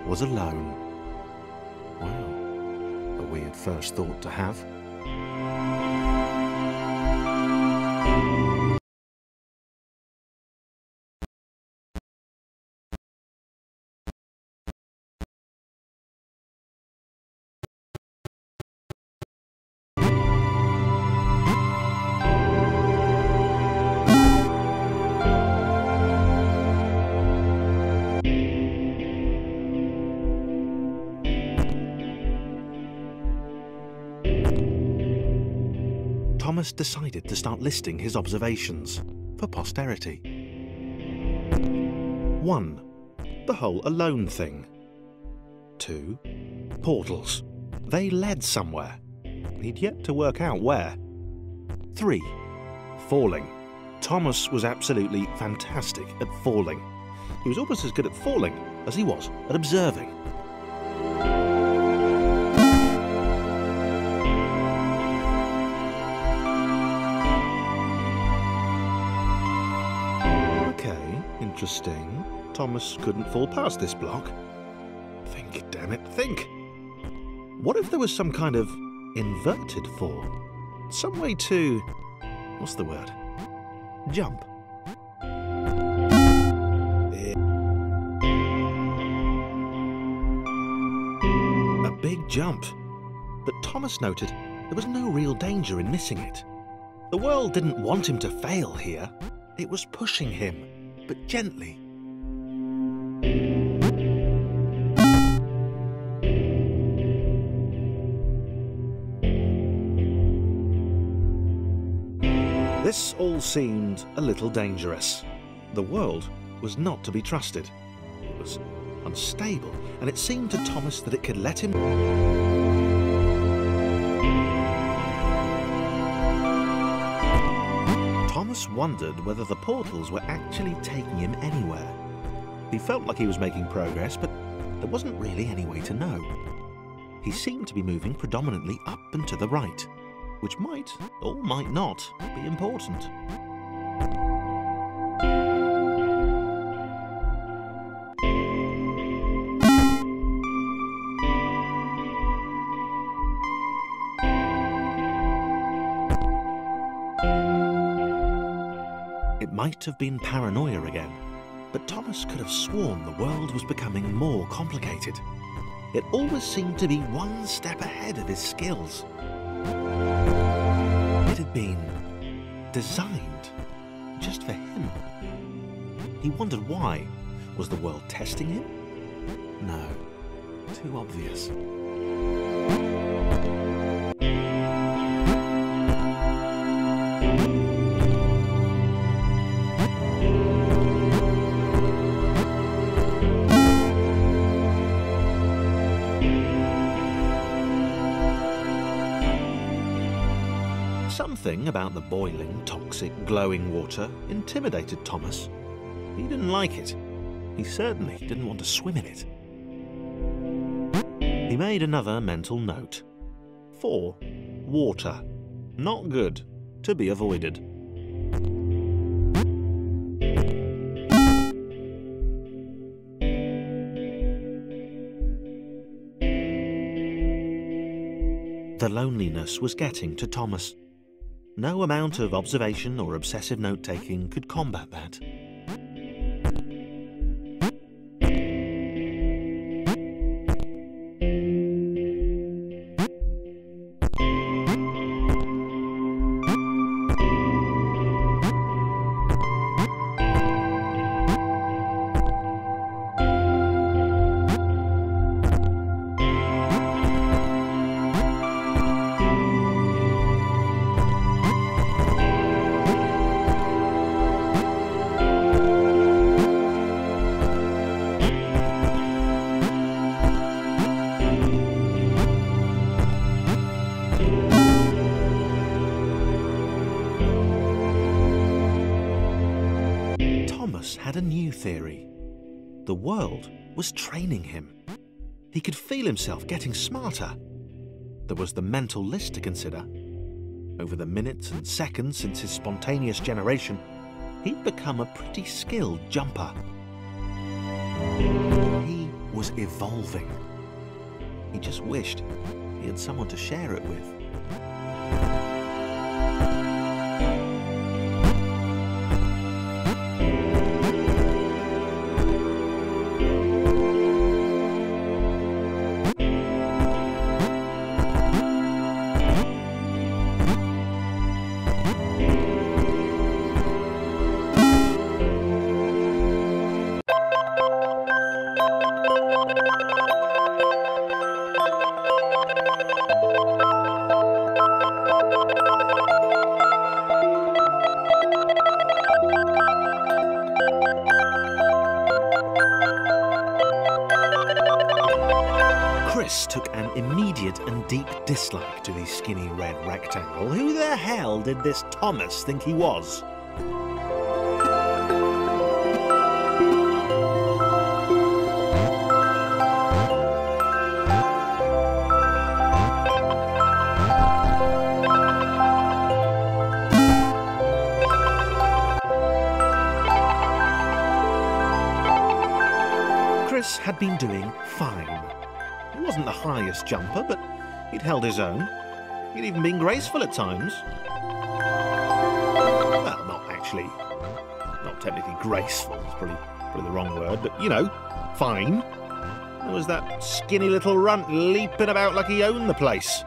was alone. Wow, a weird first thought to have. Thomas decided to start listing his observations for posterity. 1. The whole alone thing. 2. Portals. They led somewhere. He'd yet to work out where. 3. Falling. Thomas was absolutely fantastic at falling. He was almost as good at falling as he was at observing. Interesting. Thomas couldn't fall past this block. Think, damn it, think! What if there was some kind of inverted fall? Some way to... what's the word? Jump. A big jump. But Thomas noted there was no real danger in missing it. The world didn't want him to fail here. It was pushing him, but gently. This all seemed a little dangerous. The world was not to be trusted. It was unstable, and it seemed to Thomas that it could let him... Thomas wondered whether the portals were actually taking him anywhere. He felt like he was making progress, but there wasn't really any way to know. He seemed to be moving predominantly up and to the right, which might, or might not, be important. It might have been paranoia again, but Thomas could have sworn the world was becoming more complicated. It always seemed to be one step ahead of his skills. It had been designed just for him. He wondered why. Was the world testing him? No, too obvious. Something about the boiling, toxic, glowing water intimidated Thomas. He didn't like it. He certainly didn't want to swim in it. He made another mental note. 4. Water. Not good. To be avoided. The loneliness was getting to Thomas. No amount of observation or obsessive note-taking could combat that. Had a new theory. The world was training him. He could feel himself getting smarter. There was the mental list to consider. Over the minutes and seconds since his spontaneous generation, he'd become a pretty skilled jumper. He was evolving. He just wished he had someone to share it with. Chris took an immediate and deep dislike to the skinny red rectangle. Who the hell did this Thomas think he was? Chris had been doing fine. He wasn't the highest jumper, but he'd held his own. He'd even been graceful at times. Well, not technically graceful, it's probably the wrong word, but, you know, fine. There was that skinny little runt leaping about like he owned the place.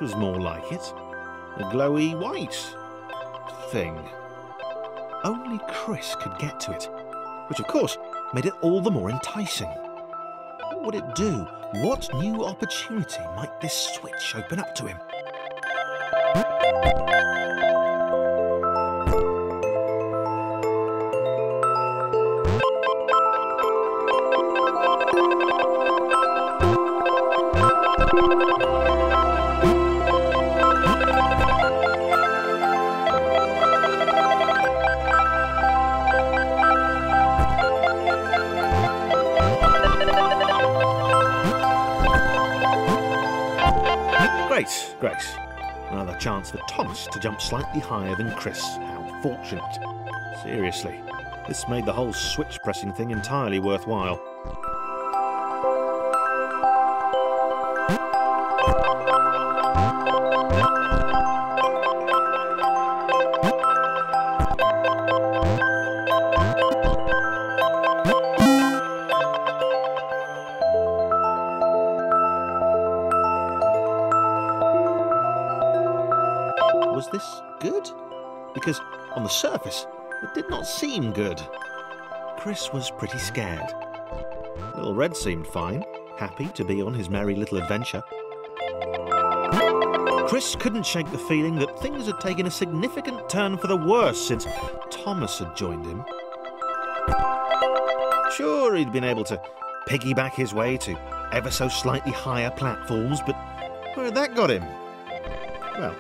Was more like it. A glowy white thing. Only Chris could get to it, which of course made it all the more enticing. What would it do? What new opportunity might this switch open up to him? Great. Another chance for Thomas to jump slightly higher than Chris. How fortunate. Seriously, this made the whole switch pressing thing entirely worthwhile. Was this good? Because on the surface, it did not seem good. Chris was pretty scared. Little Red seemed fine, happy to be on his merry little adventure. Chris couldn't shake the feeling that things had taken a significant turn for the worse since Thomas had joined him. Sure, he'd been able to piggyback his way to ever so slightly higher platforms, but where had that got him? Well,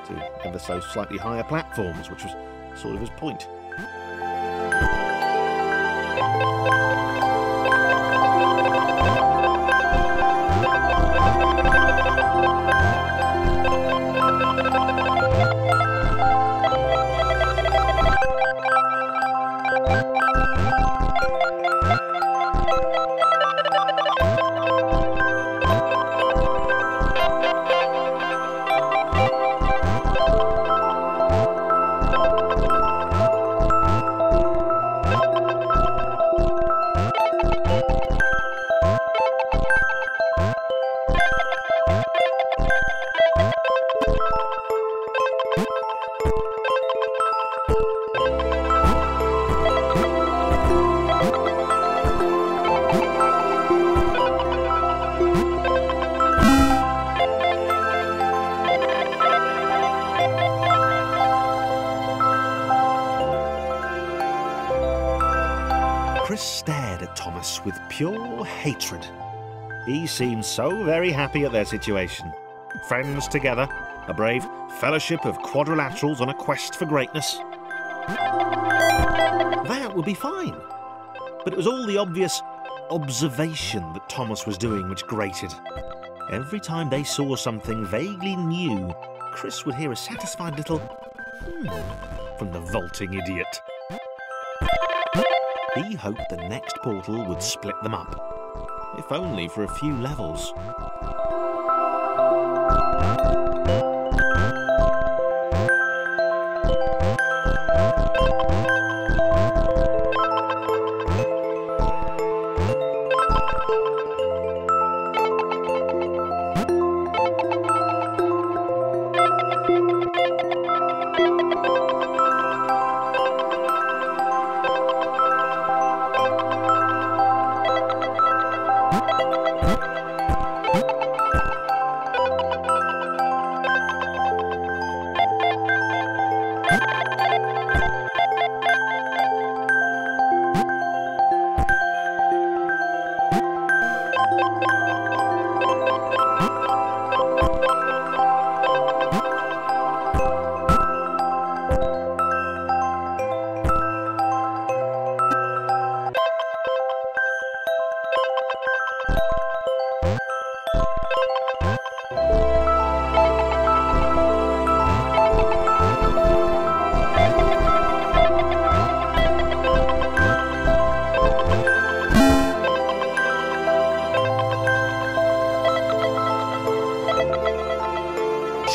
to ever so slightly higher platforms, which was sort of his point. pure hatred. He seemed so very happy at their situation. Friends together, a brave fellowship of quadrilaterals on a quest for greatness. That would be fine. But it was all the obvious observation that Thomas was doing which grated. Every time they saw something vaguely new, Chris would hear a satisfied little from the vaulting idiot. He hoped the next portal would split them up, if only for a few levels.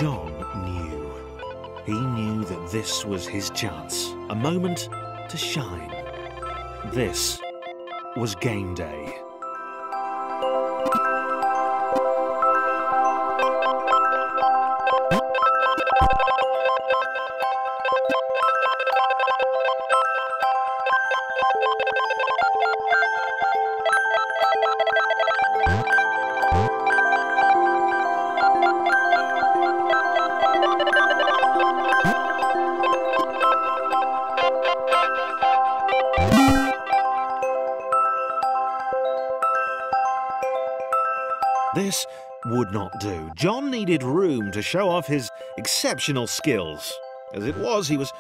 John knew. He knew that this was his chance, a moment to shine. This was game day. This would not do. John needed room to show off his exceptional skills. As it was, he was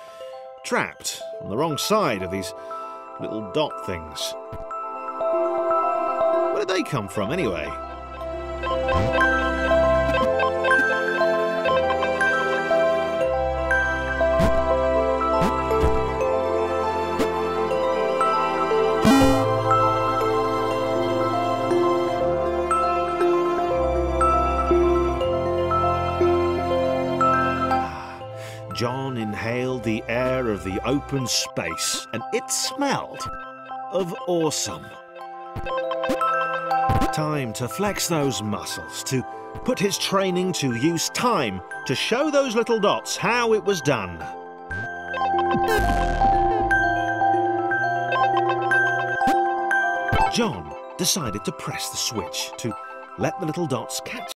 trapped on the wrong side of these little dot things. Where did they come from, anyway? John inhaled the air of the open space, and it smelled of awesome. Time to flex those muscles, to put his training to use, time to show those little dots how it was done. John decided to press the switch to let the little dots catch